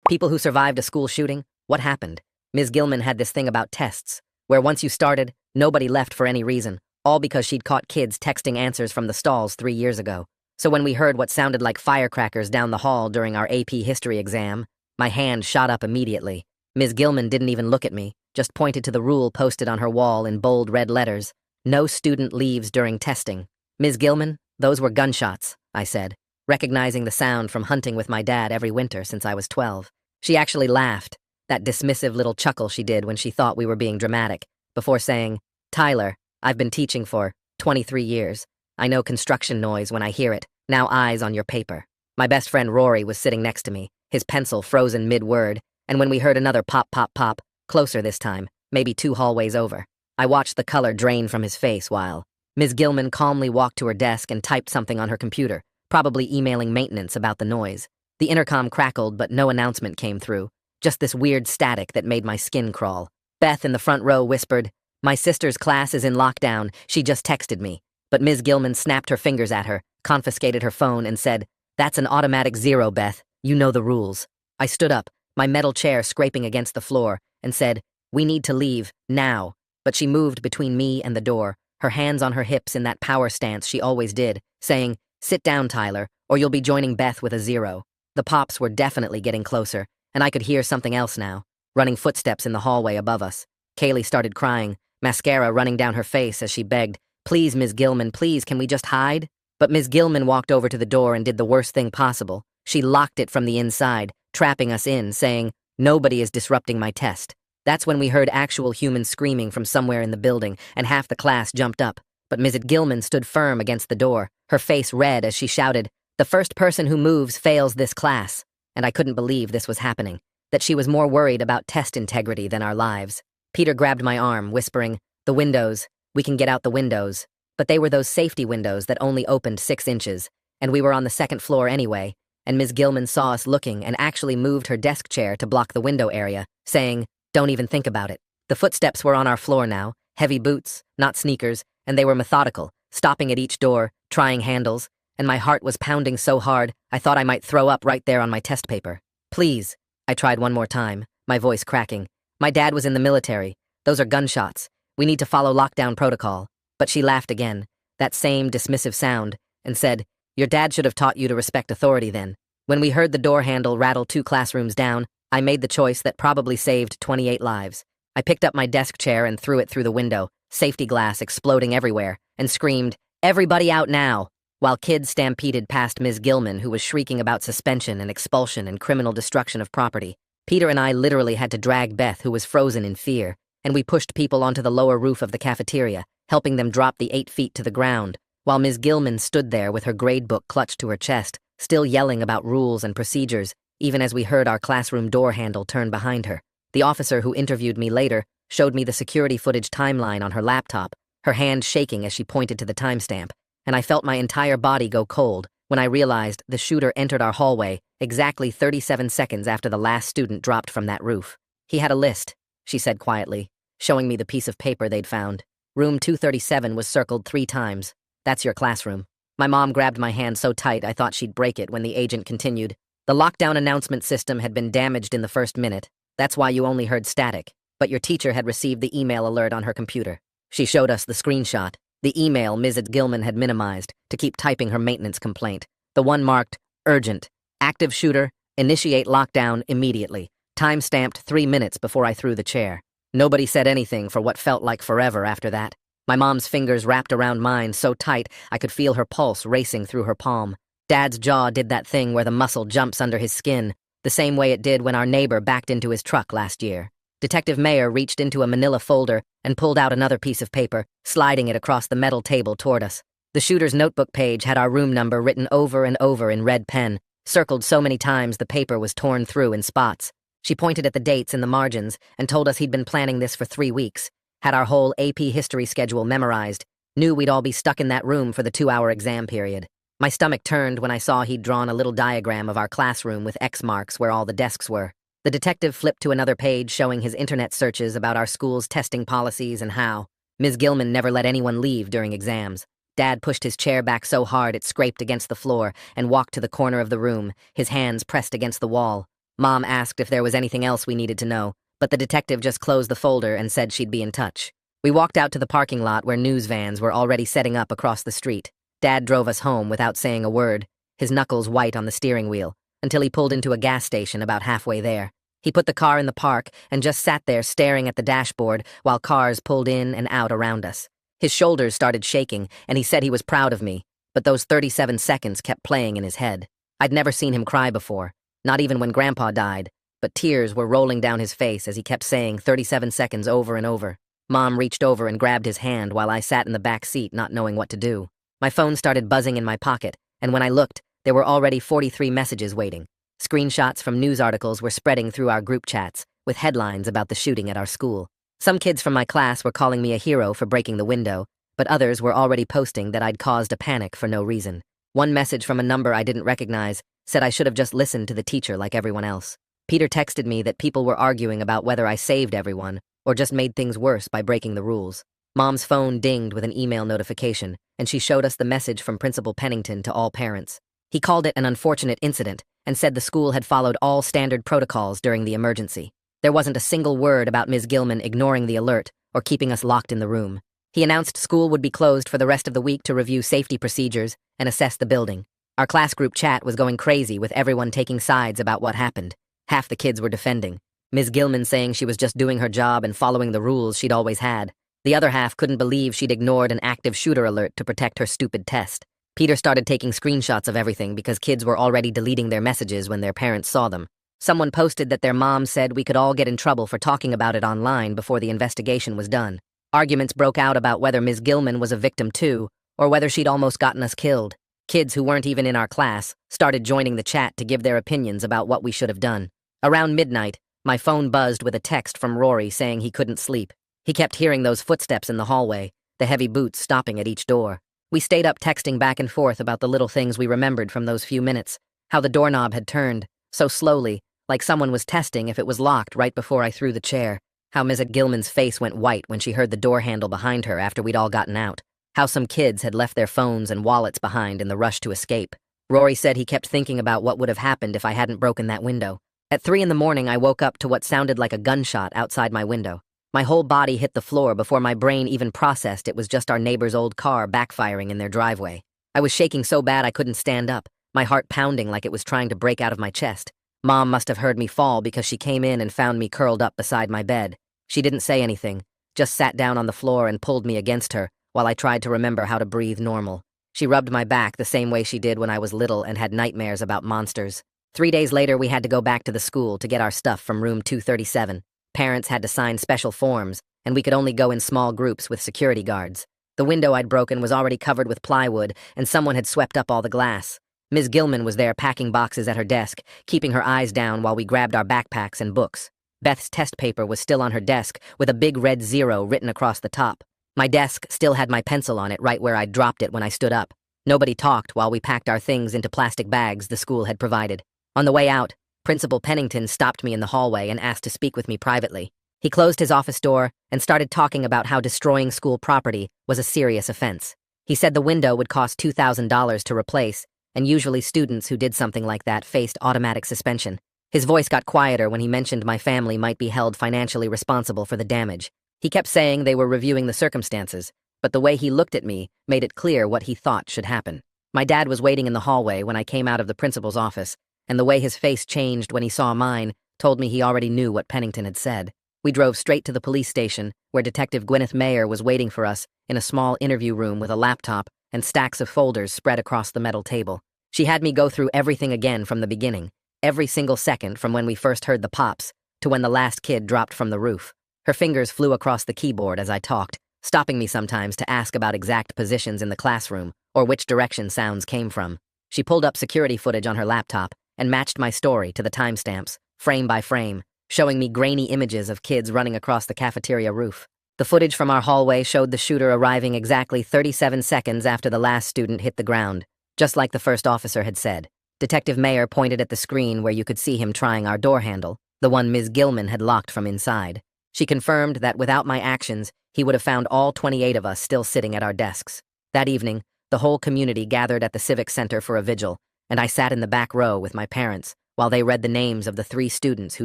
People who survived a school shooting? What happened? Ms. Gilman had this thing about tests, where once you started, nobody left for any reason, all because she'd caught kids texting answers from the stalls 3 years ago. So when we heard what sounded like firecrackers down the hall during our AP history exam, my hand shot up immediately. Ms. Gilman didn't even look at me, just pointed to the rule posted on her wall in bold red letters. No student leaves during testing. Ms. Gilman, those were gunshots, I said, recognizing the sound from hunting with my dad every winter since I was 12. She actually laughed, that dismissive little chuckle she did when she thought we were being dramatic, before saying, "Tyler, I've been teaching for 23 years. I know construction noise when I hear it. Now eyes on your paper." My best friend Rory was sitting next to me, his pencil frozen mid-word, and when we heard another pop, pop, pop, closer this time, maybe 2 hallways over, I watched the color drain from his face while Ms. Gilman calmly walked to her desk and typed something on her computer, probably emailing maintenance about the noise. The intercom crackled, but no announcement came through, just this weird static that made my skin crawl. Beth in the front row whispered, "My sister's class is in lockdown, she just texted me." But Ms. Gilman snapped her fingers at her, confiscated her phone, and said, "That's an automatic 0, Beth. You know the rules." I stood up, my metal chair scraping against the floor, and said, "We need to leave, now." But she moved between me and the door, her hands on her hips in that power stance she always did, saying, "Sit down, Tyler, or you'll be joining Beth with a 0. The pops were definitely getting closer, and I could hear something else now, running footsteps in the hallway above us. Kaylee started crying, mascara running down her face as she begged, "Please, Ms. Gilman, please, can we just hide?" But Ms. Gilman walked over to the door and did the worst thing possible. She locked it from the inside, trapping us in, saying, "Nobody is disrupting my test." That's when we heard actual humans screaming from somewhere in the building, and half the class jumped up. But Ms. Gilman stood firm against the door, her face red as she shouted, "The first person who moves fails this class." And I couldn't believe this was happening, that she was more worried about test integrity than our lives. Peter grabbed my arm, whispering, "The windows, we can get out the windows." But they were those safety windows that only opened 6 inches, and we were on the 2nd floor anyway, and Ms. Gilman saw us looking and actually moved her desk chair to block the window area, saying, "Don't even think about it." The footsteps were on our floor now, heavy boots, not sneakers, and they were methodical, stopping at each door, trying handles, and my heart was pounding so hard I thought I might throw up right there on my test paper. "Please," I tried one more time, my voice cracking. "My dad was in the military. Those are gunshots. We need to follow lockdown protocol." But she laughed again, that same dismissive sound, and said, "Your dad should have taught you to respect authority then." When we heard the door handle rattle 2 classrooms down, I made the choice that probably saved 28 lives. I picked up my desk chair and threw it through the window, safety glass exploding everywhere, and screamed, "Everybody out now!" While kids stampeded past Ms. Gilman, who was shrieking about suspension and expulsion and criminal destruction of property. Peter and I literally had to drag Beth, who was frozen in fear, and we pushed people onto the lower roof of the cafeteria, helping them drop the 8 feet to the ground, while Ms. Gilman stood there with her gradebook clutched to her chest, still yelling about rules and procedures, even as we heard our classroom door handle turn behind her. The officer who interviewed me later showed me the security footage timeline on her laptop, her hand shaking as she pointed to the timestamp, and I felt my entire body go cold when I realized the shooter entered our hallway exactly 37 seconds after the last student dropped from that roof. "He had a list," she said quietly, showing me the piece of paper they'd found. "Room 237 was circled 3 times. That's your classroom." My mom grabbed my hand so tight I thought she'd break it when the agent continued. "The lockdown announcement system had been damaged in the first minute. That's why you only heard static. But your teacher had received the email alert on her computer." She showed us the screenshot, the email Ms. Gilman had minimized to keep typing her maintenance complaint, the one marked, "Urgent. Active shooter. Initiate lockdown immediately." Time-stamped 3 minutes before I threw the chair. Nobody said anything for what felt like forever after that. My mom's fingers wrapped around mine so tight I could feel her pulse racing through her palm. Dad's jaw did that thing where the muscle jumps under his skin, the same way it did when our neighbor backed into his truck last year. Detective Mayer reached into a manila folder and pulled out another piece of paper, sliding it across the metal table toward us. The shooter's notebook page had our room number written over and over in red pen, circled so many times the paper was torn through in spots. She pointed at the dates in the margins and told us he'd been planning this for 3 weeks, had our whole AP history schedule memorized, knew we'd all be stuck in that room for the 2-hour exam period. My stomach turned when I saw he'd drawn a little diagram of our classroom with X marks where all the desks were. The detective flipped to another page showing his internet searches about our school's testing policies and how Ms. Gilman never let anyone leave during exams. Dad pushed his chair back so hard it scraped against the floor and walked to the corner of the room, his hands pressed against the wall. Mom asked if there was anything else we needed to know, but the detective just closed the folder and said she'd be in touch. We walked out to the parking lot where news vans were already setting up across the street. Dad drove us home without saying a word, his knuckles white on the steering wheel, until he pulled into a gas station about halfway there. He put the car in the park and just sat there staring at the dashboard while cars pulled in and out around us. His shoulders started shaking, and he said he was proud of me, but those 37 seconds kept playing in his head. I'd never seen him cry before, not even when Grandpa died, but tears were rolling down his face as he kept saying 37 seconds over and over. Mom reached over and grabbed his hand while I sat in the back seat not knowing what to do. My phone started buzzing in my pocket, and when I looked, there were already 43 messages waiting. Screenshots from news articles were spreading through our group chats, with headlines about the shooting at our school. Some kids from my class were calling me a hero for breaking the window, but others were already posting that I'd caused a panic for no reason. One message from a number I didn't recognize said I should have just listened to the teacher like everyone else. Peter texted me that people were arguing about whether I saved everyone or just made things worse by breaking the rules. Mom's phone dinged with an email notification, and she showed us the message from Principal Pennington to all parents. He called it an unfortunate incident and said the school had followed all standard protocols during the emergency. There wasn't a single word about Ms. Gilman ignoring the alert or keeping us locked in the room. He announced school would be closed for the rest of the week to review safety procedures and assess the building. Our class group chat was going crazy with everyone taking sides about what happened. Half the kids were defending. Ms. Gilman saying she was just doing her job and following the rules she'd always had. The other half couldn't believe she'd ignored an active shooter alert to protect her stupid test. Peter started taking screenshots of everything because kids were already deleting their messages when their parents saw them. Someone posted that their mom said we could all get in trouble for talking about it online before the investigation was done. Arguments broke out about whether Ms. Gilman was a victim too, or whether she'd almost gotten us killed. Kids who weren't even in our class started joining the chat to give their opinions about what we should have done. Around midnight, my phone buzzed with a text from Rory saying he couldn't sleep. He kept hearing those footsteps in the hallway, the heavy boots stopping at each door. We stayed up texting back and forth about the little things we remembered from those few minutes, how the doorknob had turned, so slowly, like someone was testing if it was locked right before I threw the chair, how Ms. Gilman's face went white when she heard the door handle behind her after we'd all gotten out, how some kids had left their phones and wallets behind in the rush to escape. Rory said he kept thinking about what would have happened if I hadn't broken that window. At 3 in the morning, I woke up to what sounded like a gunshot outside my window. My whole body hit the floor before my brain even processed it was just our neighbor's old car backfiring in their driveway. I was shaking so bad I couldn't stand up, my heart pounding like it was trying to break out of my chest. Mom must have heard me fall because she came in and found me curled up beside my bed. She didn't say anything, just sat down on the floor and pulled me against her while I tried to remember how to breathe normal. She rubbed my back the same way she did when I was little and had nightmares about monsters. 3 days later, we had to go back to the school to get our stuff from room 237. Parents had to sign special forms, and we could only go in small groups with security guards. The window I'd broken was already covered with plywood, and someone had swept up all the glass. Ms. Gilman was there packing boxes at her desk, keeping her eyes down while we grabbed our backpacks and books. Beth's test paper was still on her desk, with a big red 0 written across the top. My desk still had my pencil on it right where I'd dropped it when I stood up. Nobody talked while we packed our things into plastic bags the school had provided. On the way out, Principal Pennington stopped me in the hallway and asked to speak with me privately. He closed his office door and started talking about how destroying school property was a serious offense. He said the window would cost $2,000 to replace, and usually students who did something like that faced automatic suspension. His voice got quieter when he mentioned my family might be held financially responsible for the damage. He kept saying they were reviewing the circumstances, but the way he looked at me made it clear what he thought should happen. My dad was waiting in the hallway when I came out of the principal's office, and the way his face changed when he saw mine told me he already knew what Pennington had said. We drove straight to the police station, where Detective Gwyneth Mayer was waiting for us in a small interview room with a laptop and stacks of folders spread across the metal table. She had me go through everything again from the beginning, every single second from when we first heard the pops to when the last kid dropped from the roof. Her fingers flew across the keyboard as I talked, stopping me sometimes to ask about exact positions in the classroom or which direction sounds came from. She pulled up security footage on her laptop and matched my story to the timestamps, frame by frame, showing me grainy images of kids running across the cafeteria roof. The footage from our hallway showed the shooter arriving exactly 37 seconds after the last student hit the ground, just like the first officer had said. Detective Mayer pointed at the screen where you could see him trying our door handle, the one Ms. Gilman had locked from inside. She confirmed that without my actions, he would have found all 28 of us still sitting at our desks. That evening, the whole community gathered at the Civic Center for a vigil, and I sat in the back row with my parents, while they read the names of the 3 students who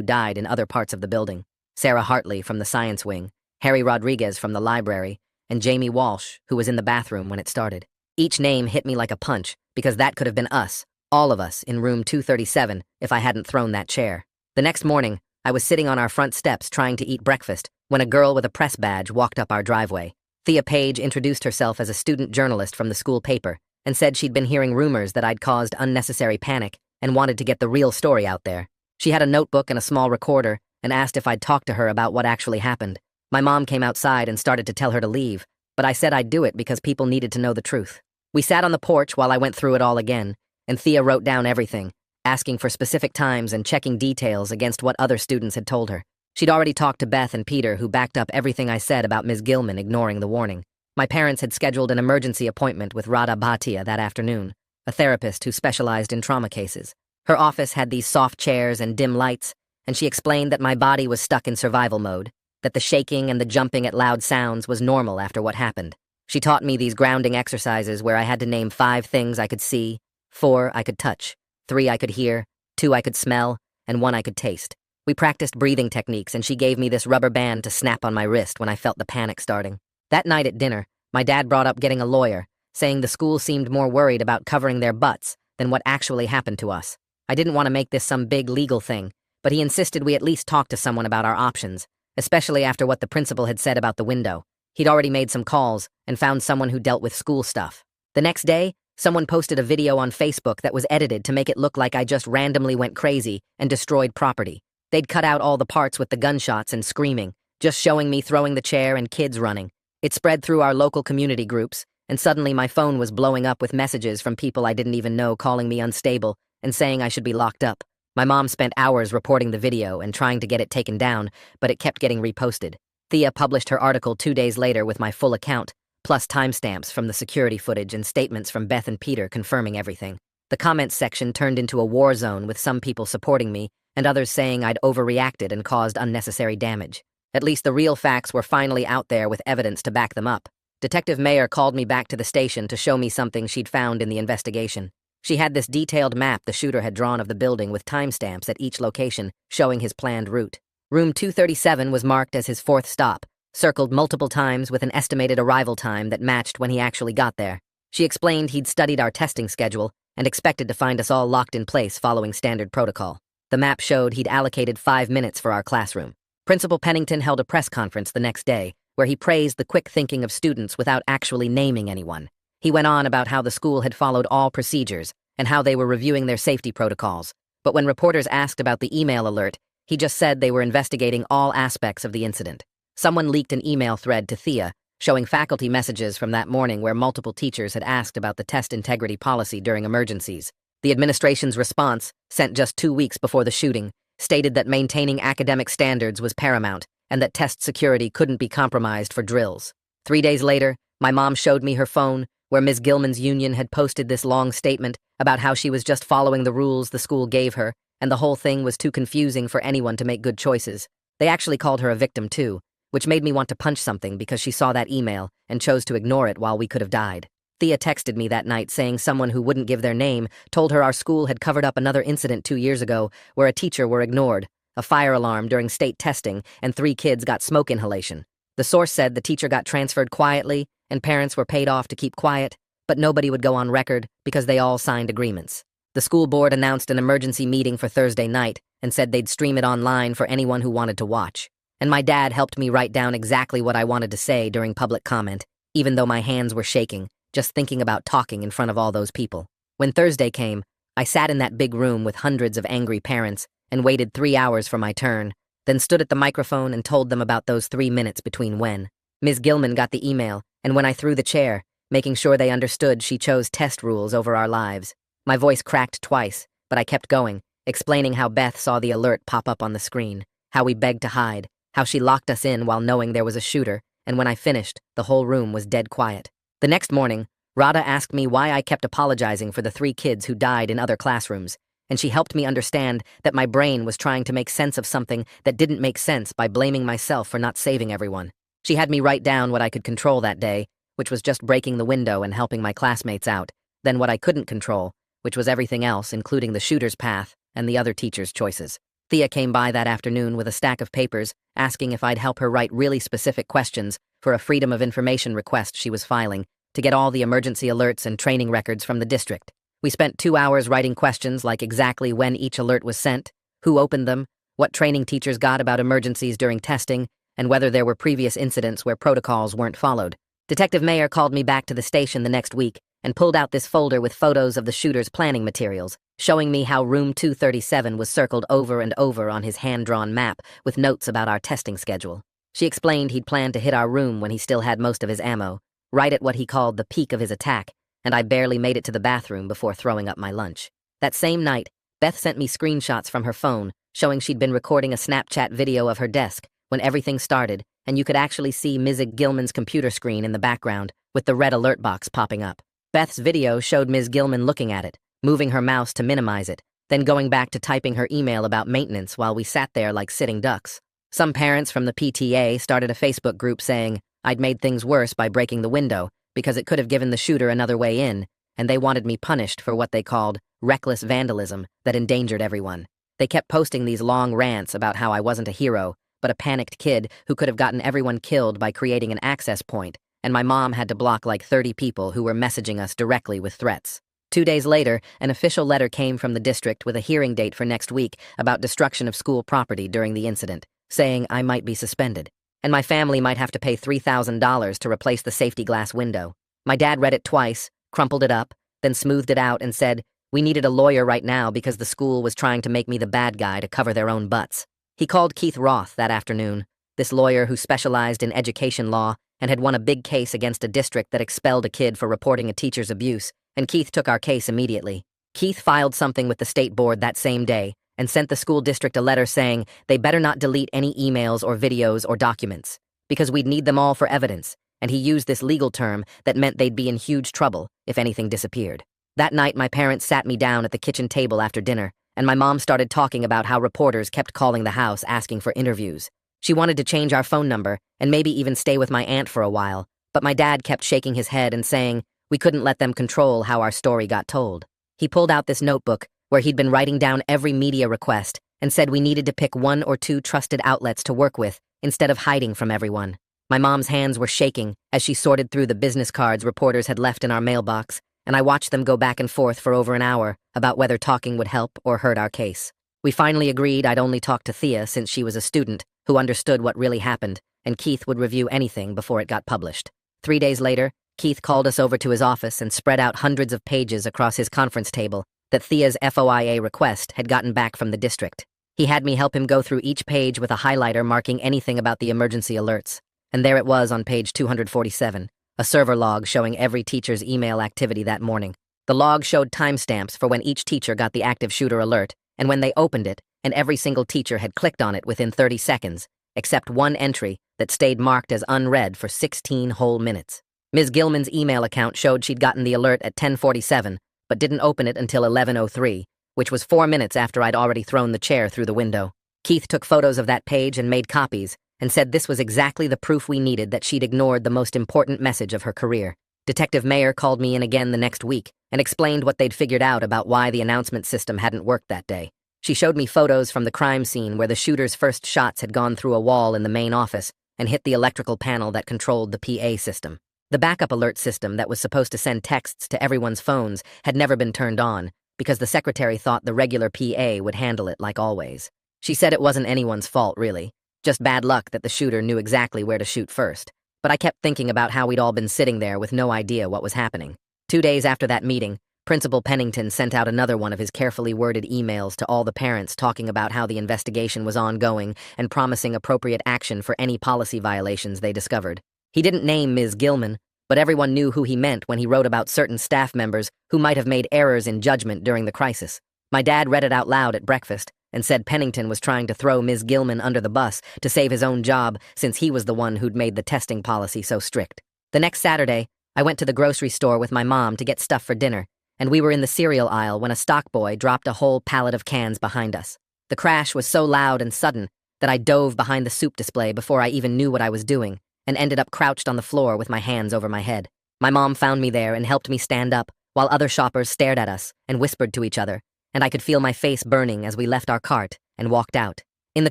died in other parts of the building: Sarah Hartley from the science wing, Harry Rodriguez from the library, and Jamie Walsh, who was in the bathroom when it started. Each name hit me like a punch, because that could have been us, all of us, in room 237, if I hadn't thrown that chair. The next morning, I was sitting on our front steps trying to eat breakfast when a girl with a press badge walked up our driveway. Thea Page introduced herself as a student journalist from the school paper and said she'd been hearing rumors that I'd caused unnecessary panic and wanted to get the real story out there. She had a notebook and a small recorder and asked if I'd talk to her about what actually happened. My mom came outside and started to tell her to leave, but I said I'd do it because people needed to know the truth. We sat on the porch while I went through it all again, and Thea wrote down everything, asking for specific times and checking details against what other students had told her. She'd already talked to Beth and Peter, who backed up everything I said about Ms. Gilman ignoring the warning. My parents had scheduled an emergency appointment with Radha Bhatia that afternoon, a therapist who specialized in trauma cases. Her office had these soft chairs and dim lights, and she explained that my body was stuck in survival mode, that the shaking and the jumping at loud sounds was normal after what happened. She taught me these grounding exercises where I had to name 5 things I could see, 4 I could touch, 3 I could hear, 2 I could smell, and 1 I could taste. We practiced breathing techniques, and she gave me this rubber band to snap on my wrist when I felt the panic starting. That night at dinner, my dad brought up getting a lawyer, saying the school seemed more worried about covering their butts than what actually happened to us. I didn't want to make this some big legal thing, but he insisted we at least talk to someone about our options, especially after what the principal had said about the window. He'd already made some calls and found someone who dealt with school stuff. The next day, someone posted a video on Facebook that was edited to make it look like I just randomly went crazy and destroyed property. They'd cut out all the parts with the gunshots and screaming, just showing me throwing the chair and kids running. It spread through our local community groups, and suddenly my phone was blowing up with messages from people I didn't even know calling me unstable and saying I should be locked up. My mom spent hours reporting the video and trying to get it taken down, but it kept getting reposted. Thea published her article 2 days later with my full account, plus timestamps from the security footage and statements from Beth and Peter confirming everything. The comments section turned into a war zone with some people supporting me and others saying I'd overreacted and caused unnecessary damage. At least the real facts were finally out there with evidence to back them up. Detective Mayer called me back to the station to show me something she'd found in the investigation. She had this detailed map the shooter had drawn of the building with timestamps at each location, showing his planned route. Room 237 was marked as his 4th stop, circled multiple times with an estimated arrival time that matched when he actually got there. She explained he'd studied our testing schedule and expected to find us all locked in place following standard protocol. The map showed he'd allocated 5 minutes for our classroom. Principal Pennington held a press conference the next day, where he praised the quick thinking of students without actually naming anyone. He went on about how the school had followed all procedures and how they were reviewing their safety protocols. But when reporters asked about the email alert, he just said they were investigating all aspects of the incident. Someone leaked an email thread to Thea, showing faculty messages from that morning where multiple teachers had asked about the test integrity policy during emergencies. The administration's response, sent just 2 weeks before the shooting, stated that maintaining academic standards was paramount and that test security couldn't be compromised for drills. 3 days later, my mom showed me her phone, where Ms. Gilman's union had posted this long statement about how she was just following the rules the school gave her, and the whole thing was too confusing for anyone to make good choices. They actually called her a victim too, which made me want to punch something because she saw that email and chose to ignore it while we could have died. Thea texted me that night saying someone who wouldn't give their name told her our school had covered up another incident 2 years ago where a teacher were ignored, a fire alarm during state testing, and 3 kids got smoke inhalation. The source said the teacher got transferred quietly and parents were paid off to keep quiet, but nobody would go on record because they all signed agreements. The school board announced an emergency meeting for Thursday night and said they'd stream it online for anyone who wanted to watch. And my dad helped me write down exactly what I wanted to say during public comment, even though my hands were shaking, just thinking about talking in front of all those people. When Thursday came, I sat in that big room with hundreds of angry parents and waited 3 hours for my turn, then stood at the microphone and told them about those 3 minutes between when Ms. Gilman got the email and when I threw the chair, making sure they understood she chose test rules over our lives. My voice cracked twice, but I kept going, explaining how Beth saw the alert pop up on the screen, how we begged to hide, how she locked us in while knowing there was a shooter, and when I finished, the whole room was dead quiet. The next morning, Radha asked me why I kept apologizing for the 3 kids who died in other classrooms, and she helped me understand that my brain was trying to make sense of something that didn't make sense by blaming myself for not saving everyone. She had me write down what I could control that day, which was just breaking the window and helping my classmates out, then what I couldn't control, which was everything else, including the shooter's path, and the other teachers' choices. Thea came by that afternoon with a stack of papers, asking if I'd help her write really specific questions for a Freedom of Information request she was filing to get all the emergency alerts and training records from the district. We spent 2 hours writing questions like exactly when each alert was sent, who opened them, what training teachers got about emergencies during testing, and whether there were previous incidents where protocols weren't followed. Detective Mayer called me back to the station the next week and pulled out this folder with photos of the shooter's planning materials, showing me how room 237 was circled over and over on his hand-drawn map with notes about our testing schedule. She explained he'd planned to hit our room when he still had most of his ammo, right at what he called the peak of his attack, and I barely made it to the bathroom before throwing up my lunch. That same night, Beth sent me screenshots from her phone showing she'd been recording a Snapchat video of her desk when everything started, and you could actually see Ms. Gilman's computer screen in the background with the red alert box popping up. Beth's video showed Ms. Gilman looking at it, moving her mouse to minimize it, then going back to typing her email about maintenance while we sat there like sitting ducks. Some parents from the PTA started a Facebook group saying I'd made things worse by breaking the window because it could have given the shooter another way in, and they wanted me punished for what they called reckless vandalism that endangered everyone. They kept posting these long rants about how I wasn't a hero, but a panicked kid who could have gotten everyone killed by creating an access point, and my mom had to block like 30 people who were messaging us directly with threats. 2 days later, an official letter came from the district with a hearing date for next week about destruction of school property during the incident, saying I might be suspended, and my family might have to pay $3,000 to replace the safety glass window. My dad read it twice, crumpled it up, then smoothed it out and said, we needed a lawyer right now because the school was trying to make me the bad guy to cover their own butts. He called Keith Roth that afternoon, this lawyer who specialized in education law and had won a big case against a district that expelled a kid for reporting a teacher's abuse, and Keith took our case immediately. Keith filed something with the state board that same day and sent the school district a letter saying they better not delete any emails or videos or documents, because we'd need them all for evidence, and he used this legal term that meant they'd be in huge trouble if anything disappeared. That night, my parents sat me down at the kitchen table after dinner, and my mom started talking about how reporters kept calling the house asking for interviews. She wanted to change our phone number and maybe even stay with my aunt for a while, but my dad kept shaking his head and saying we couldn't let them control how our story got told. He pulled out this notebook where he'd been writing down every media request and said we needed to pick 1 or 2 trusted outlets to work with instead of hiding from everyone. My mom's hands were shaking as she sorted through the business cards reporters had left in our mailbox, and I watched them go back and forth for over an hour about whether talking would help or hurt our case. We finally agreed I'd only talk to Thea since she was a student who understood what really happened, and Keith would review anything before it got published. 3 days later, Keith called us over to his office and spread out hundreds of pages across his conference table that Thea's FOIA request had gotten back from the district. He had me help him go through each page with a highlighter marking anything about the emergency alerts, and there it was on page 247. A server log showing every teacher's email activity that morning. The log showed timestamps for when each teacher got the active shooter alert, and when they opened it, and every single teacher had clicked on it within 30 seconds, except one entry that stayed marked as unread for 16 whole minutes. Ms. Gilman's email account showed she'd gotten the alert at 10:47, but didn't open it until 11:03, which was 4 minutes after I'd already thrown the chair through the window. Keith took photos of that page and made copies, and said this was exactly the proof we needed that she'd ignored the most important message of her career. Detective Mayer called me in again the next week and explained what they'd figured out about why the announcement system hadn't worked that day. She showed me photos from the crime scene where the shooter's first shots had gone through a wall in the main office and hit the electrical panel that controlled the PA system. The backup alert system that was supposed to send texts to everyone's phones had never been turned on because the secretary thought the regular PA would handle it like always. She said it wasn't anyone's fault, really. Just bad luck that the shooter knew exactly where to shoot first. But I kept thinking about how we'd all been sitting there with no idea what was happening. 2 days after that meeting, Principal Pennington sent out another one of his carefully worded emails to all the parents talking about how the investigation was ongoing and promising appropriate action for any policy violations they discovered. He didn't name Ms. Gilman, but everyone knew who he meant when he wrote about certain staff members who might have made errors in judgment during the crisis. My dad read it out loud at breakfast and said Pennington was trying to throw Ms. Gilman under the bus to save his own job since he was the one who'd made the testing policy so strict. The next Saturday, I went to the grocery store with my mom to get stuff for dinner, and we were in the cereal aisle when a stock boy dropped a whole pallet of cans behind us. The crash was so loud and sudden that I dove behind the soup display before I even knew what I was doing and ended up crouched on the floor with my hands over my head. My mom found me there and helped me stand up while other shoppers stared at us and whispered to each other, and I could feel my face burning as we left our cart and walked out. In the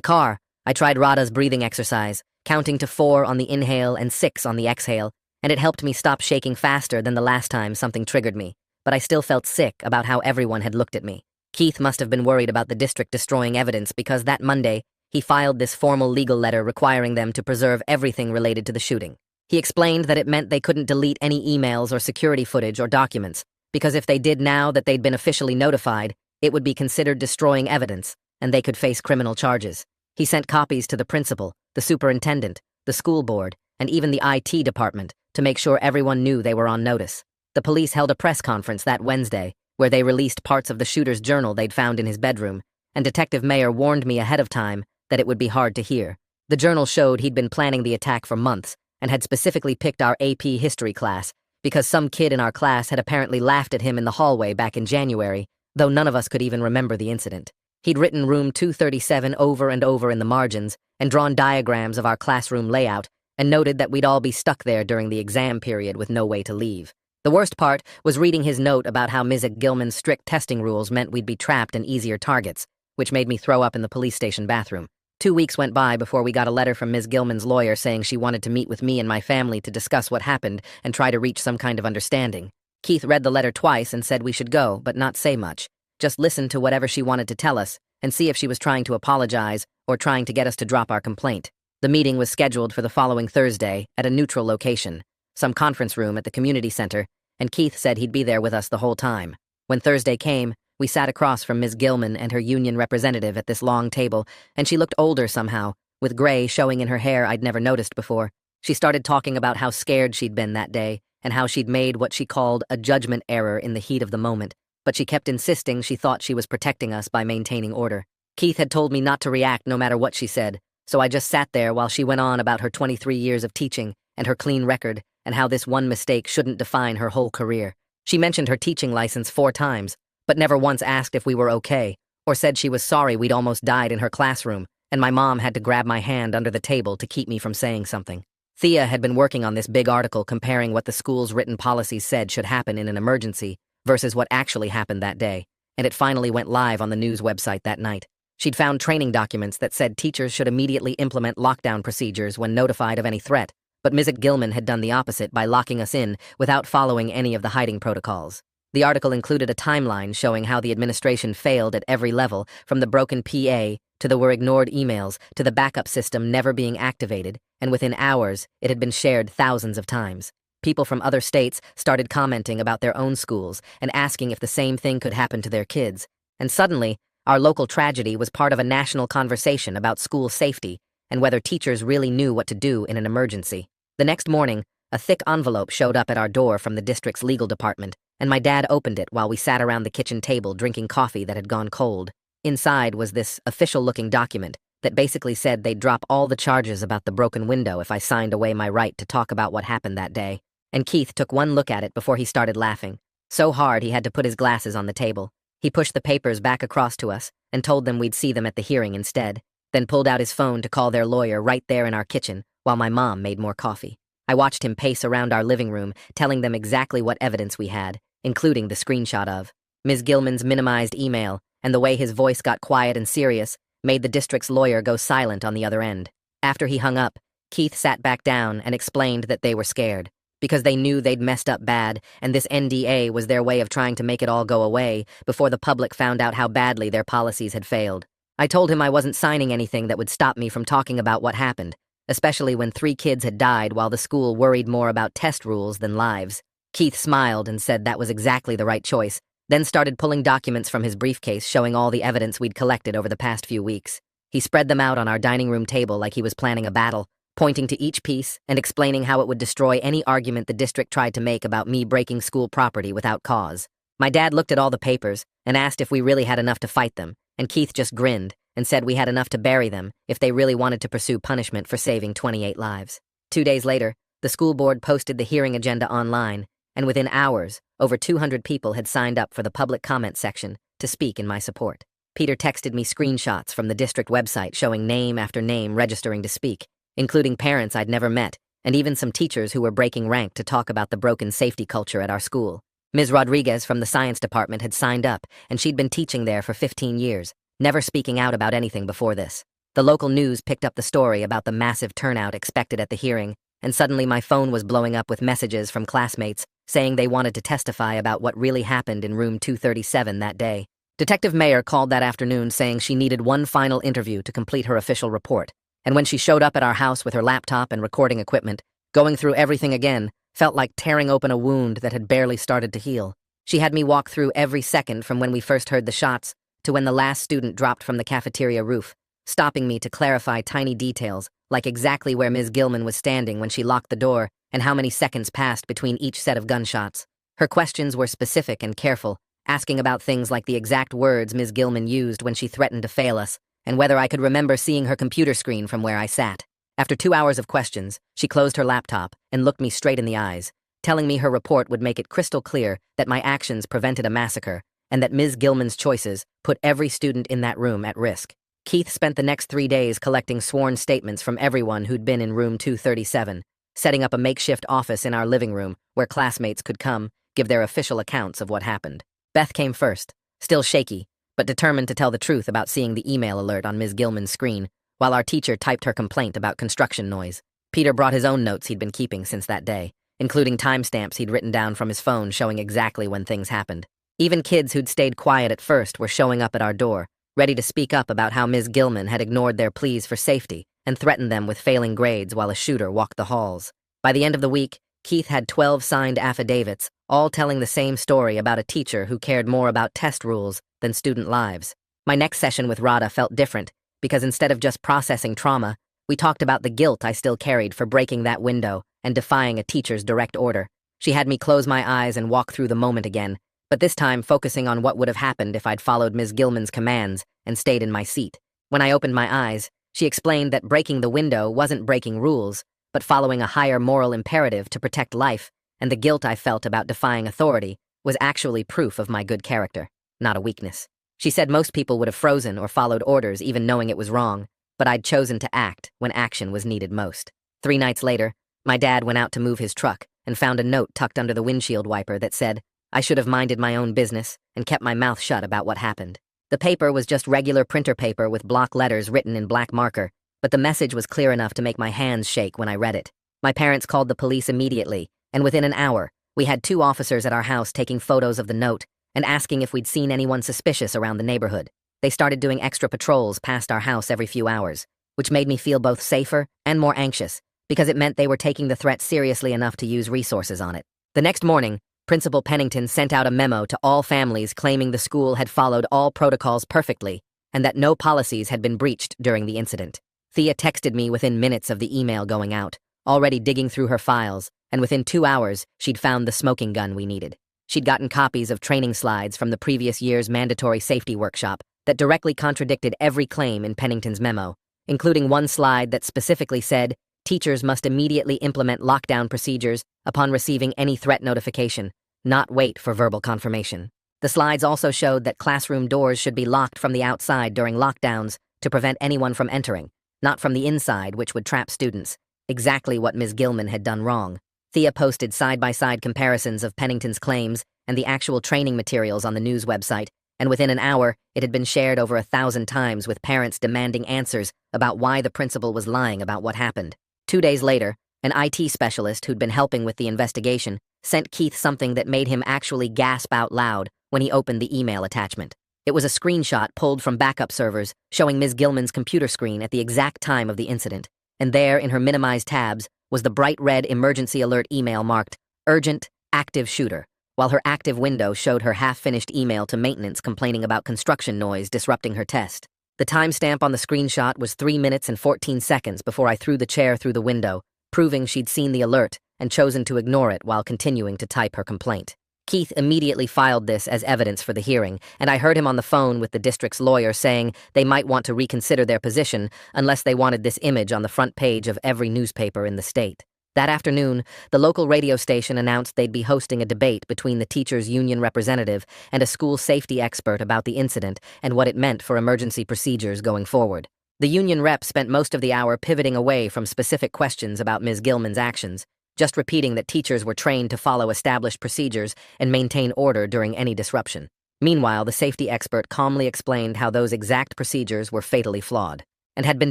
car, I tried Radha's breathing exercise, counting to 4 on the inhale and 6 on the exhale, and it helped me stop shaking faster than the last time something triggered me, but I still felt sick about how everyone had looked at me. Keith must have been worried about the district destroying evidence because that Monday, he filed this formal legal letter requiring them to preserve everything related to the shooting. He explained that it meant they couldn't delete any emails or security footage or documents, because if they did now that they'd been officially notified, it would be considered destroying evidence, and they could face criminal charges. He sent copies to the principal, the superintendent, the school board, and even the IT department to make sure everyone knew they were on notice. The police held a press conference that Wednesday, where they released parts of the shooter's journal they'd found in his bedroom, and Detective Mayer warned me ahead of time that it would be hard to hear. The journal showed he'd been planning the attack for months and had specifically picked our AP history class because some kid in our class had apparently laughed at him in the hallway back in January, though none of us could even remember the incident. He'd written room 237 over and over in the margins and drawn diagrams of our classroom layout and noted that we'd all be stuck there during the exam period with no way to leave. The worst part was reading his note about how Ms. Gilman's strict testing rules meant we'd be trapped in easier targets, which made me throw up in the police station bathroom. 2 weeks went by before we got a letter from Ms. Gilman's lawyer saying she wanted to meet with me and my family to discuss what happened and try to reach some kind of understanding. Keith read the letter twice and said we should go, but not say much. Just listen to whatever she wanted to tell us and see if she was trying to apologize or trying to get us to drop our complaint. The meeting was scheduled for the following Thursday at a neutral location, some conference room at the community center, and Keith said he'd be there with us the whole time. When Thursday came, we sat across from Ms. Gilman and her union representative at this long table, and she looked older somehow, with gray showing in her hair I'd never noticed before. She started talking about how scared she'd been that day and how she'd made what she called a judgment error in the heat of the moment, but she kept insisting she thought she was protecting us by maintaining order. Keith had told me not to react no matter what she said, so I just sat there while she went on about her 23 years of teaching and her clean record and how this one mistake shouldn't define her whole career. She mentioned her teaching license 4 times, but never once asked if we were okay, or said she was sorry we'd almost died in her classroom, and my mom had to grab my hand under the table to keep me from saying something. Thea had been working on this big article comparing what the school's written policies said should happen in an emergency versus what actually happened that day, and it finally went live on the news website that night. She'd found training documents that said teachers should immediately implement lockdown procedures when notified of any threat, but Ms. Gilman had done the opposite by locking us in without following any of the hiding protocols. The article included a timeline showing how the administration failed at every level, from the broken PA to the were ignored emails to the backup system never being activated, and within hours, it had been shared thousands of times. People from other states started commenting about their own schools and asking if the same thing could happen to their kids. And suddenly, our local tragedy was part of a national conversation about school safety and whether teachers really knew what to do in an emergency. The next morning, a thick envelope showed up at our door from the district's legal department, and my dad opened it while we sat around the kitchen table drinking coffee that had gone cold. Inside was this official-looking document that basically said they'd drop all the charges about the broken window if I signed away my right to talk about what happened that day. And Keith took one look at it before he started laughing, so hard he had to put his glasses on the table. He pushed the papers back across to us and told them we'd see them at the hearing instead, then pulled out his phone to call their lawyer right there in our kitchen while my mom made more coffee. I watched him pace around our living room, telling them exactly what evidence we had, including the screenshot of Ms. Gilman's minimized email, and the way his voice got quiet and serious made the district's lawyer go silent on the other end. After he hung up, Keith sat back down and explained that they were scared, because they knew they'd messed up bad, and this NDA was their way of trying to make it all go away before the public found out how badly their policies had failed. I told him I wasn't signing anything that would stop me from talking about what happened, especially when 3 kids had died while the school worried more about test rules than lives. Keith smiled and said that was exactly the right choice, then started pulling documents from his briefcase showing all the evidence we'd collected over the past few weeks. He spread them out on our dining room table like he was planning a battle, pointing to each piece and explaining how it would destroy any argument the district tried to make about me breaking school property without cause. My dad looked at all the papers and asked if we really had enough to fight them, and Keith just grinned and said we had enough to bury them if they really wanted to pursue punishment for saving 28 lives. 2 days later, the school board posted the hearing agenda online, and within hours, over 200 people had signed up for the public comment section to speak in my support. Peter texted me screenshots from the district website showing name after name registering to speak, including parents I'd never met, and even some teachers who were breaking rank to talk about the broken safety culture at our school. Ms. Rodriguez from the science department had signed up, and she'd been teaching there for 15 years, never speaking out about anything before this. The local news picked up the story about the massive turnout expected at the hearing, and suddenly my phone was blowing up with messages from classmates saying they wanted to testify about what really happened in room 237 that day. Detective Mayer called that afternoon saying she needed one final interview to complete her official report, and when she showed up at our house with her laptop and recording equipment, going through everything again felt like tearing open a wound that had barely started to heal. She had me walk through every second from when we first heard the shots to when the last student dropped from the cafeteria roof, stopping me to clarify tiny details, like exactly where Ms. Gilman was standing when she locked the door and how many seconds passed between each set of gunshots. Her questions were specific and careful, asking about things like the exact words Ms. Gilman used when she threatened to fail us, and whether I could remember seeing her computer screen from where I sat. After 2 hours of questions, she closed her laptop and looked me straight in the eyes, telling me her report would make it crystal clear that my actions prevented a massacre and that Ms. Gilman's choices put every student in that room at risk. Keith spent the next 3 days collecting sworn statements from everyone who'd been in room 237, setting up a makeshift office in our living room where classmates could come, give their official accounts of what happened. Beth came first, still shaky, but determined to tell the truth about seeing the email alert on Ms. Gilman's screen, while our teacher typed her complaint about construction noise. Peter brought his own notes he'd been keeping since that day, including timestamps he'd written down from his phone showing exactly when things happened. Even kids who'd stayed quiet at first were showing up at our door, ready to speak up about how Ms. Gilman had ignored their pleas for safety and threatened them with failing grades while a shooter walked the halls. By the end of the week, Keith had 12 signed affidavits, all telling the same story about a teacher who cared more about test rules than student lives. My next session with Radha felt different, because instead of just processing trauma, we talked about the guilt I still carried for breaking that window and defying a teacher's direct order. She had me close my eyes and walk through the moment again, but this time focusing on what would have happened if I'd followed Ms. Gilman's commands and stayed in my seat. When I opened my eyes, she explained that breaking the window wasn't breaking rules, but following a higher moral imperative to protect life, and the guilt I felt about defying authority was actually proof of my good character, not a weakness. She said most people would have frozen or followed orders even knowing it was wrong, but I'd chosen to act when action was needed most. 3 nights later, my dad went out to move his truck and found a note tucked under the windshield wiper that said, I should have minded my own business and kept my mouth shut about what happened. The paper was just regular printer paper with block letters written in black marker, but the message was clear enough to make my hands shake when I read it. My parents called the police immediately, and within an hour, we had 2 officers at our house taking photos of the note and asking if we'd seen anyone suspicious around the neighborhood. They started doing extra patrols past our house every few hours, which made me feel both safer and more anxious, because it meant they were taking the threat seriously enough to use resources on it. The next morning, Principal Pennington sent out a memo to all families claiming the school had followed all protocols perfectly and that no policies had been breached during the incident. Thea texted me within minutes of the email going out, already digging through her files, and within 2 hours, she'd found the smoking gun we needed. She'd gotten copies of training slides from the previous year's mandatory safety workshop that directly contradicted every claim in Pennington's memo, including one slide that specifically said, teachers must immediately implement lockdown procedures upon receiving any threat notification, not wait for verbal confirmation. The slides also showed that classroom doors should be locked from the outside during lockdowns to prevent anyone from entering, not from the inside, which would trap students, exactly what Ms. Gilman had done wrong. Thea posted side-by-side comparisons of Pennington's claims and the actual training materials on the news website, and within an hour, it had been shared over 1,000 times with parents demanding answers about why the principal was lying about what happened. 2 days later, an IT specialist who'd been helping with the investigation sent Keith something that made him actually gasp out loud when he opened the email attachment. It was a screenshot pulled from backup servers showing Ms. Gilman's computer screen at the exact time of the incident, and there, in her minimized tabs, was the bright red emergency alert email marked, Urgent, Active Shooter, while her active window showed her half-finished email to maintenance complaining about construction noise disrupting her test. The timestamp on the screenshot was 3 minutes and 14 seconds before I threw the chair through the window, proving she'd seen the alert and chosen to ignore it while continuing to type her complaint. Keith immediately filed this as evidence for the hearing, and I heard him on the phone with the district's lawyer saying they might want to reconsider their position unless they wanted this image on the front page of every newspaper in the state. That afternoon, the local radio station announced they'd be hosting a debate between the teachers' union representative and a school safety expert about the incident and what it meant for emergency procedures going forward. The union rep spent most of the hour pivoting away from specific questions about Ms. Gilman's actions, just repeating that teachers were trained to follow established procedures and maintain order during any disruption. Meanwhile, the safety expert calmly explained how those exact procedures were fatally flawed and had been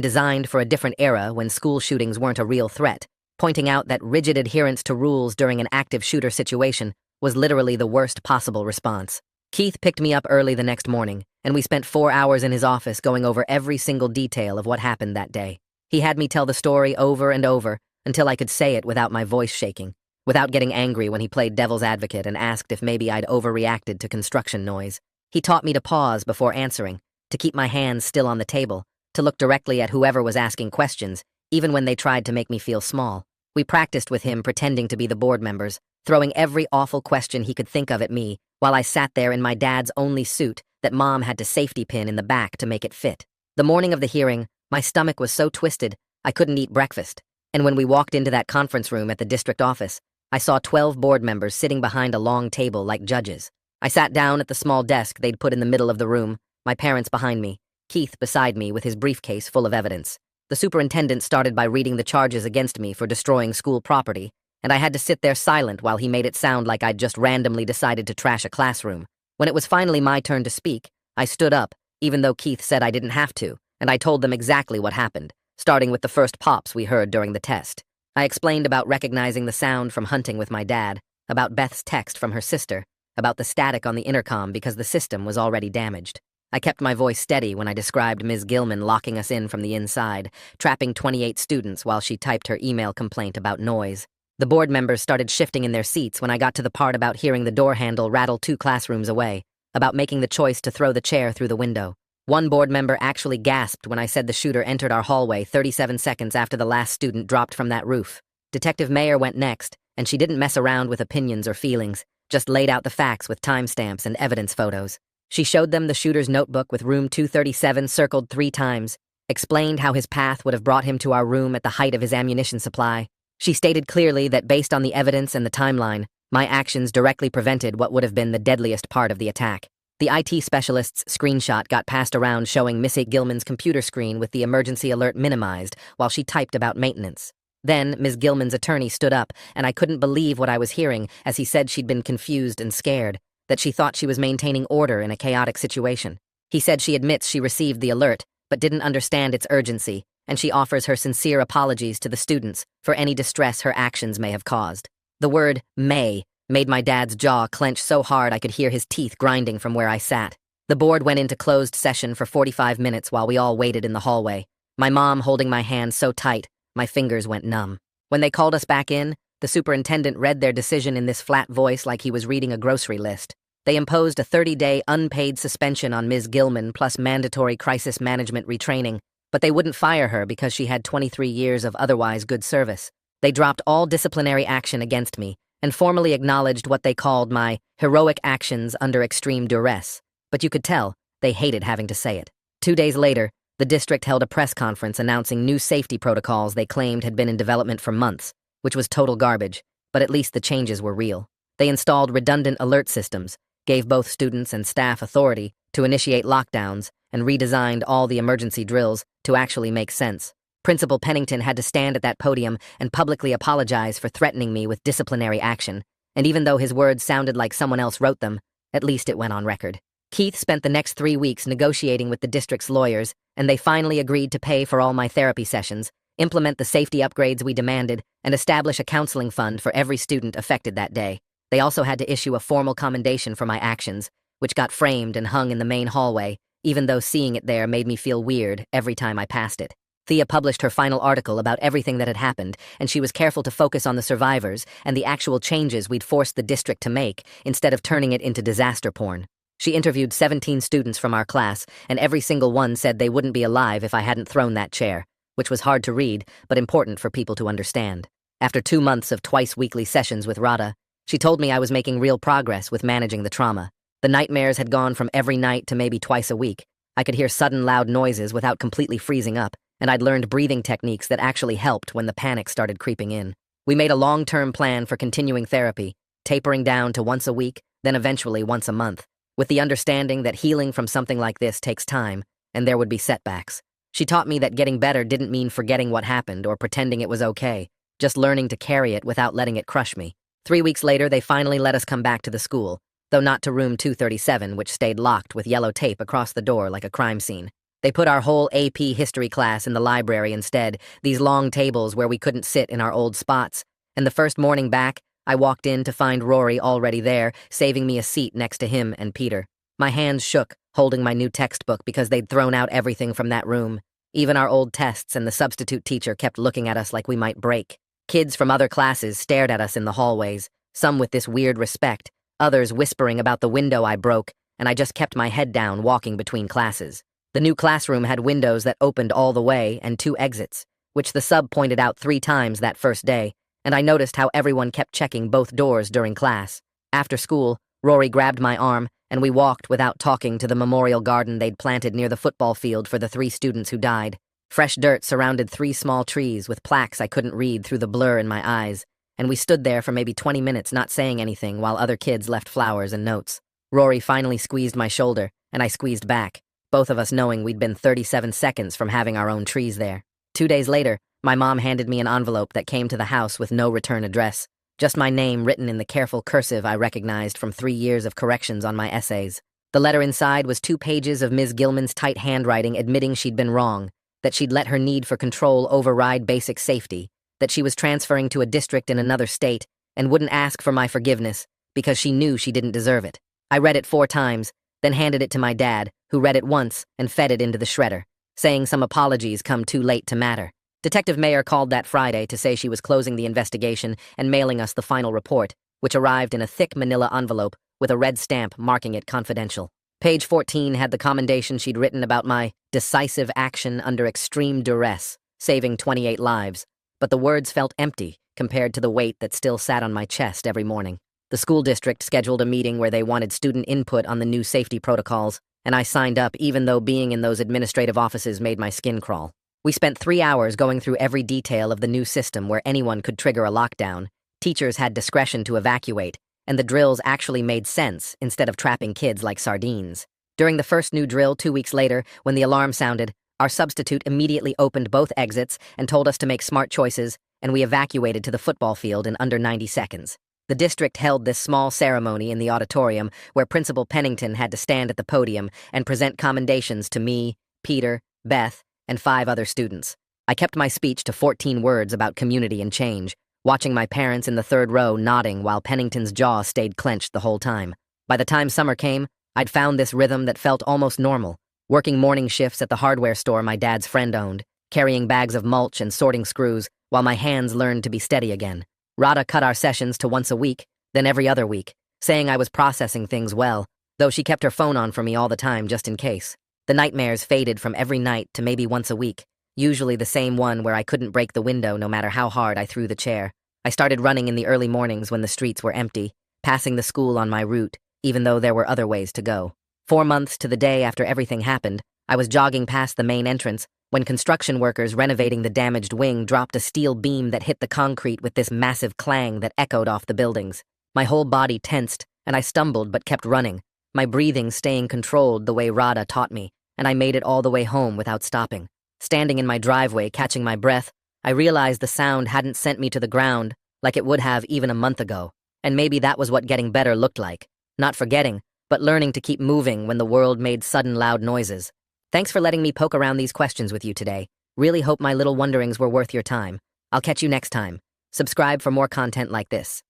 designed for a different era when school shootings weren't a real threat, pointing out that rigid adherence to rules during an active shooter situation was literally the worst possible response. Keith picked me up early the next morning, and we spent 4 hours in his office going over every single detail of what happened that day. He had me tell the story over and over until I could say it without my voice shaking, without getting angry when he played devil's advocate and asked if maybe I'd overreacted to construction noise. He taught me to pause before answering, to keep my hands still on the table, to look directly at whoever was asking questions, even when they tried to make me feel small. We practiced with him pretending to be the board members, throwing every awful question he could think of at me while I sat there in my dad's only suit that Mom had to safety pin in the back to make it fit. The morning of the hearing, my stomach was so twisted I couldn't eat breakfast, and when we walked into that conference room at the district office, I saw 12 board members sitting behind a long table like judges. I sat down at the small desk they'd put in the middle of the room, my parents behind me, Keith beside me with his briefcase full of evidence. The superintendent started by reading the charges against me for destroying school property, and I had to sit there silent while he made it sound like I'd just randomly decided to trash a classroom. When it was finally my turn to speak, I stood up, even though Keith said I didn't have to, and I told them exactly what happened, starting with the first pops we heard during the test. I explained about recognizing the sound from hunting with my dad, about Beth's text from her sister, about the static on the intercom because the system was already damaged. I kept my voice steady when I described Ms. Gilman locking us in from the inside, trapping 28 students while she typed her email complaint about noise. The board members started shifting in their seats when I got to the part about hearing the door handle rattle 2 classrooms away, about making the choice to throw the chair through the window. One board member actually gasped when I said the shooter entered our hallway 37 seconds after the last student dropped from that roof. Detective Mayer went next, and she didn't mess around with opinions or feelings, just laid out the facts with timestamps and evidence photos. She showed them the shooter's notebook with room 237 circled 3 times, explained how his path would have brought him to our room at the height of his ammunition supply. She stated clearly that based on the evidence and the timeline, my actions directly prevented what would have been the deadliest part of the attack. The IT specialist's screenshot got passed around showing Missy Gilman's computer screen with the emergency alert minimized while she typed about maintenance. Then, Ms. Gilman's attorney stood up, and I couldn't believe what I was hearing as he said she'd been confused and scared, that she thought she was maintaining order in a chaotic situation. He said she admits she received the alert, but didn't understand its urgency, and she offers her sincere apologies to the students for any distress her actions may have caused. The word may made my dad's jaw clench so hard I could hear his teeth grinding from where I sat. The board went into closed session for 45 minutes while we all waited in the hallway, my mom holding my hand so tight, my fingers went numb. When they called us back in, the superintendent read their decision in this flat voice like he was reading a grocery list. They imposed a 30-day unpaid suspension on Ms. Gilman plus mandatory crisis management retraining, but they wouldn't fire her because she had 23 years of otherwise good service. They dropped all disciplinary action against me and formally acknowledged what they called my heroic actions under extreme duress, but you could tell they hated having to say it. 2 days later, the district held a press conference announcing new safety protocols they claimed had been in development for months, which was total garbage, but at least the changes were real. They installed redundant alert systems, gave both students and staff authority to initiate lockdowns, and redesigned all the emergency drills to actually make sense. Principal Pennington had to stand at that podium and publicly apologize for threatening me with disciplinary action, and even though his words sounded like someone else wrote them, at least it went on record. Keith spent the next 3 weeks negotiating with the district's lawyers, and they finally agreed to pay for all my therapy sessions, implement the safety upgrades we demanded, and establish a counseling fund for every student affected that day. They also had to issue a formal commendation for my actions, which got framed and hung in the main hallway, even though seeing it there made me feel weird every time I passed it. Thea published her final article about everything that had happened, and she was careful to focus on the survivors and the actual changes we'd forced the district to make instead of turning it into disaster porn. She interviewed 17 students from our class, and every single one said they wouldn't be alive if I hadn't thrown that chair, which was hard to read, but important for people to understand. After 2 months of twice-weekly sessions with Radha, she told me I was making real progress with managing the trauma. The nightmares had gone from every night to maybe twice a week. I could hear sudden loud noises without completely freezing up, and I'd learned breathing techniques that actually helped when the panic started creeping in. We made a long-term plan for continuing therapy, tapering down to once a week, then eventually once a month, with the understanding that healing from something like this takes time, and there would be setbacks. She taught me that getting better didn't mean forgetting what happened or pretending it was okay. just learning to carry it without letting it crush me. 3 weeks later, they finally let us come back to the school, though not to room 237, which stayed locked with yellow tape across the door like a crime scene. They put our whole AP history class in the library instead, these long tables where we couldn't sit in our old spots. And the first morning back, I walked in to find Rory already there, saving me a seat next to him and Peter. My hands shook, holding my new textbook because they'd thrown out everything from that room. Even our old tests and the substitute teacher kept looking at us like we might break. Kids from other classes stared at us in the hallways, some with this weird respect, others whispering about the window I broke, and I just kept my head down walking between classes. The new classroom had windows that opened all the way and 2 exits, which the sub pointed out 3 times that first day, and I noticed how everyone kept checking both doors during class. After school, Rory grabbed my arm, and we walked without talking to the memorial garden they'd planted near the football field for the 3 students who died. Fresh dirt surrounded 3 small trees with plaques I couldn't read through the blur in my eyes, and we stood there for maybe 20 minutes not saying anything while other kids left flowers and notes. Rory finally squeezed my shoulder, and I squeezed back, both of us knowing we'd been 37 seconds from having our own trees there. 2 days later, my mom handed me an envelope that came to the house with no return address, just my name written in the careful cursive I recognized from 3 years of corrections on my essays. The letter inside was 2 pages of Ms. Gilman's tight handwriting admitting she'd been wrong, that she'd let her need for control override basic safety, that she was transferring to a district in another state and wouldn't ask for my forgiveness because she knew she didn't deserve it. I read it 4 times, then handed it to my dad, who read it once and fed it into the shredder, saying some apologies come too late to matter. Detective Mayer called that Friday to say she was closing the investigation and mailing us the final report, which arrived in a thick manila envelope with a red stamp marking it confidential. Page 14 had the commendation she'd written about my decisive action under extreme duress, saving 28 lives, but the words felt empty compared to the weight that still sat on my chest every morning. The school district scheduled a meeting where they wanted student input on the new safety protocols, and I signed up even though being in those administrative offices made my skin crawl. We spent 3 hours going through every detail of the new system where anyone could trigger a lockdown, teachers had discretion to evacuate, and the drills actually made sense instead of trapping kids like sardines. During the first new drill 2 weeks later, when the alarm sounded, our substitute immediately opened both exits and told us to make smart choices, and we evacuated to the football field in under 90 seconds. The district held this small ceremony in the auditorium where Principal Pennington had to stand at the podium and present commendations to me, Peter, Beth, and 5 other students. I kept my speech to 14 words about community and change, watching my parents in the 3rd row nodding while Pennington's jaw stayed clenched the whole time. By the time summer came, I'd found this rhythm that felt almost normal, working morning shifts at the hardware store my dad's friend owned, carrying bags of mulch and sorting screws while my hands learned to be steady again. Radha cut our sessions to once a week, then every other week, saying I was processing things well, though she kept her phone on for me all the time just in case. The nightmares faded from every night to maybe once a week, usually the same one where I couldn't break the window no matter how hard I threw the chair. I started running in the early mornings when the streets were empty, passing the school on my route, even though there were other ways to go. 4 months to the day after everything happened, I was jogging past the main entrance when construction workers renovating the damaged wing dropped a steel beam that hit the concrete with this massive clang that echoed off the buildings. My whole body tensed, and I stumbled but kept running, my breathing staying controlled the way Radha taught me, and I made it all the way home without stopping. Standing in my driveway, catching my breath, I realized the sound hadn't sent me to the ground like it would have even a month ago, and maybe that was what getting better looked like. Not forgetting, but learning to keep moving when the world made sudden loud noises. Thanks for letting me poke around these questions with you today. Really hope my little wonderings were worth your time. I'll catch you next time. Subscribe for more content like this.